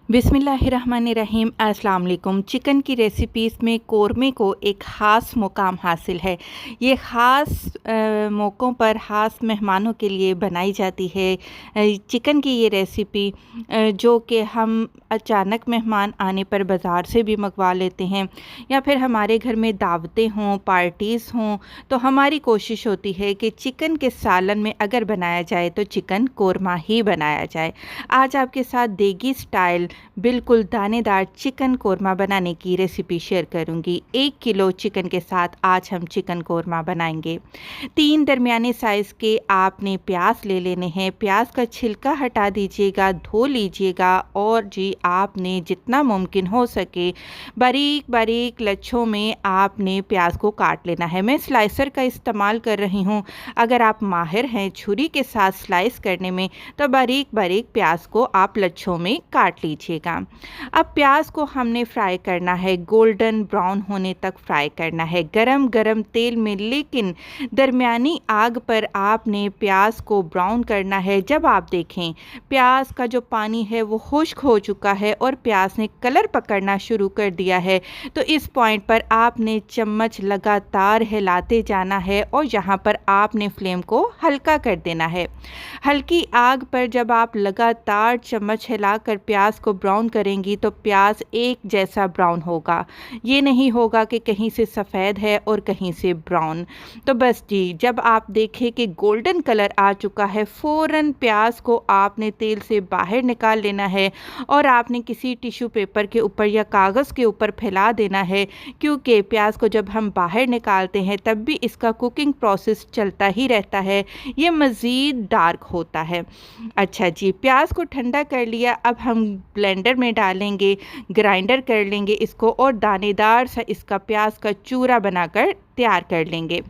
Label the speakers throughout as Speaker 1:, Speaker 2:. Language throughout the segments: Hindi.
Speaker 1: बिस्मिल्लाहिर्रहमानिर्रहीम। अस्सलाम वालेकुम। चिकन की रेसिपीज़ में कोरमे को एक ख़ास मुकाम हासिल है। ये ख़ास मौक़ों पर ख़ास मेहमानों के लिए बनाई जाती है। चिकन की ये रेसिपी जो कि हम अचानक मेहमान आने पर बाज़ार से भी मंगवा लेते हैं या फिर हमारे घर में दावतें हों, पार्टीज़ हों, तो हमारी कोशिश होती है कि चिकन के सालन में अगर बनाया जाए तो चिकन कोरमा ही बनाया जाए। आज आपके साथ देगी स्टाइल बिल्कुल दानेदार चिकन कोरमा बनाने की रेसिपी शेयर करूंगी। 1 किलो चिकन के साथ आज हम चिकन कोरमा बनाएंगे। 3 दरमियाने साइज़ के आपने प्याज ले लेने हैं। प्याज का छिलका हटा दीजिएगा, धो लीजिएगा और जी आपने जितना मुमकिन हो सके बारीक बारीक लच्छों में आपने प्याज को काट लेना है। मैं स्लाइसर का इस्तेमाल कर रही हूँ। अगर आप माहिर हैं छुरी के साथ स्लाइस करने में तो बारीक बारीक प्याज को आप लच्छों में काट लीजिएगा। अब प्याज को हमने फ्राई करना है, गोल्डन ब्राउन होने तक फ्राई करना है गरम गरम तेल में, लेकिन दरमियानी आग पर आपने प्याज को ब्राउन करना है। जब आप देखें प्याज का जो पानी है वो खुश्क हो चुका है और प्याज ने कलर पकड़ना शुरू कर दिया है, तो इस पॉइंट पर आपने चम्मच लगातार हिलाते जाना है और यहाँ पर आपने फ्लेम को हल्का कर देना है। हल्की आग पर जब आप लगातार चम्मच हिलाकर प्याज को ब्राउन करेंगी तो प्याज एक जैसा ब्राउन होगा। ये नहीं होगा कि कहीं से सफ़ेद है और कहीं से ब्राउन। तो बस जी जब आप देखें कि गोल्डन कलर आ चुका है, फ़ौरन प्याज को आपने तेल से बाहर निकाल लेना है और आपने किसी टिश्यू पेपर के ऊपर या कागज़ के ऊपर फैला देना है, क्योंकि प्याज को जब हम बाहर निकालते हैं तब भी इसका कुकिंग प्रोसेस चलता ही रहता है, ये मज़ीद डार्क होता है। अच्छा जी, प्याज को ठंडा कर लिया। अब हम ब्लेंडर में डालेंगे, ग्राइंडर कर लेंगे इसको और दानेदार सा इसका प्याज का चूरा बनाकर तैयार कर लेंगे।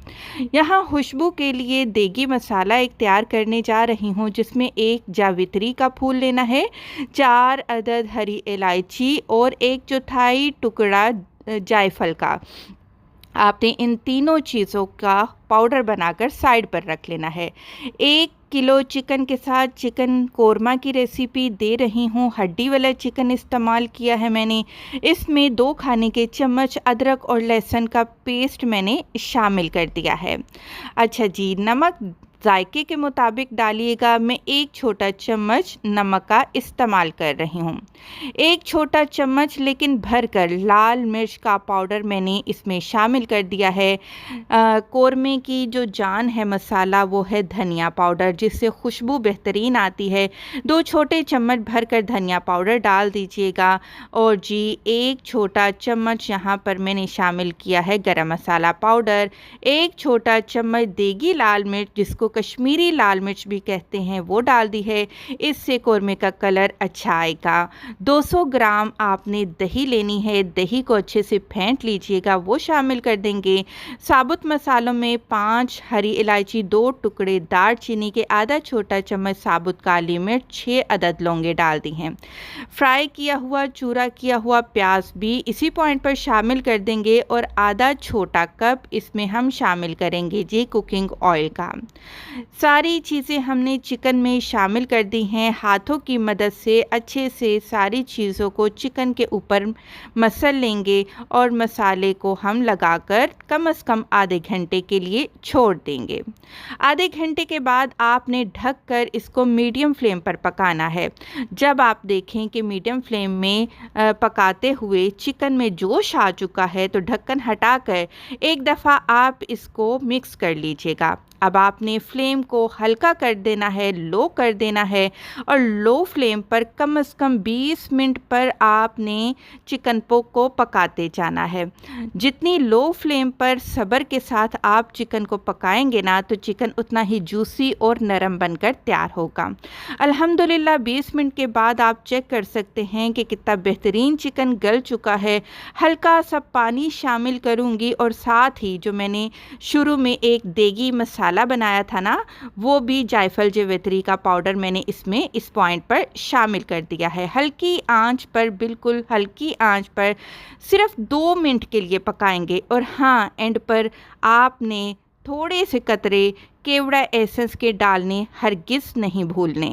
Speaker 1: यहाँ खुशबू के लिए देगी मसाला एक तैयार करने जा रही हूँ, जिसमें 1 जावित्री का फूल लेना है, 4 अदद हरी इलायची और 1/4 टुकड़ा जायफल का। आपने इन तीनों चीज़ों का पाउडर बनाकर साइड पर रख लेना है। 1 किलो चिकन के साथ चिकन कोरमा की रेसिपी दे रही हूँ। हड्डी वाला चिकन इस्तेमाल किया है मैंने। इसमें 2 खाने के चम्मच अदरक और लहसुन का पेस्ट मैंने शामिल कर दिया है। अच्छा जी, नमक जायके के मुताबिक डालिएगा। मैं 1 छोटा चम्मच नमक का इस्तेमाल कर रही हूँ। 1 छोटा चम्मच लेकिन भरकर लाल मिर्च का पाउडर मैंने इसमें शामिल कर दिया है। कोरमे की जो जान है मसाला वो है धनिया पाउडर, जिससे खुशबू बेहतरीन आती है। 2 छोटे चम्मच भरकर धनिया पाउडर डाल दीजिएगा और जी 1 छोटा चम्मच यहाँ पर मैंने शामिल किया है गरम मसाला पाउडर। 1 छोटा चम्मच देगी लाल मिर्च, जिसको कश्मीरी लाल मिर्च भी कहते हैं, वो डाल दी है। इससे कोरमे का कलर अच्छा आएगा। 200 ग्राम आपने दही लेनी है, दही को अच्छे से फेंट लीजिएगा, वो शामिल कर देंगे। साबुत मसालों में 5 हरी इलायची, 2 टुकड़े दालचीनी के, आधा छोटा चम्मच साबुत काली मिर्च, 6 अदद लौंगे डाल दी हैं। फ्राई किया हुआ चूरा किया हुआ प्याज भी इसी पॉइंट पर शामिल कर देंगे और आधा छोटा कप इसमें हम शामिल करेंगे जी कुकिंग ऑयल का। सारी चीज़ें हमने चिकन में शामिल कर दी हैं। हाथों की मदद से अच्छे से सारी चीज़ों को चिकन के ऊपर मसल लेंगे और मसाले को हम लगाकर कम से कम आधे घंटे के लिए छोड़ देंगे। आधे घंटे के बाद आपने ढककर इसको मीडियम फ्लेम पर पकाना है। जब आप देखें कि मीडियम फ्लेम में पकाते हुए चिकन में जोश आ चुका है तो ढक्कन हटाकर एक दफ़ा आप इसको मिक्स कर लीजिएगा। अब आपने फ्लेम को हल्का कर देना है, लो कर देना है और लो फ्लेम पर कम से कम 20 मिनट पर आपने चिकन पोक को पकाते जाना है। जितनी लो फ्लेम पर सब्र के साथ आप चिकन को पकाएंगे ना, तो चिकन उतना ही जूसी और नरम बनकर तैयार होगा। अल्हम्दुलिल्लाह 20 मिनट के बाद आप चेक कर सकते हैं कि कितना बेहतरीन चिकन गल चुका है। हल्का सा पानी शामिल करूंगी और साथ ही जो मैंने शुरू में एक देगी मसाला बनाया था ना, वो भी जायफल जावित्री का पाउडर मैंने इसमें इस पॉइंट पर शामिल कर दिया है। हल्की आंच पर, बिल्कुल हल्की आंच पर सिर्फ 2 मिनट के लिए पकाएंगे। और हाँ, एंड पर आपने थोड़े से कतरे केवड़ा एसेंस के डालने हरगिज़ नहीं भूलने।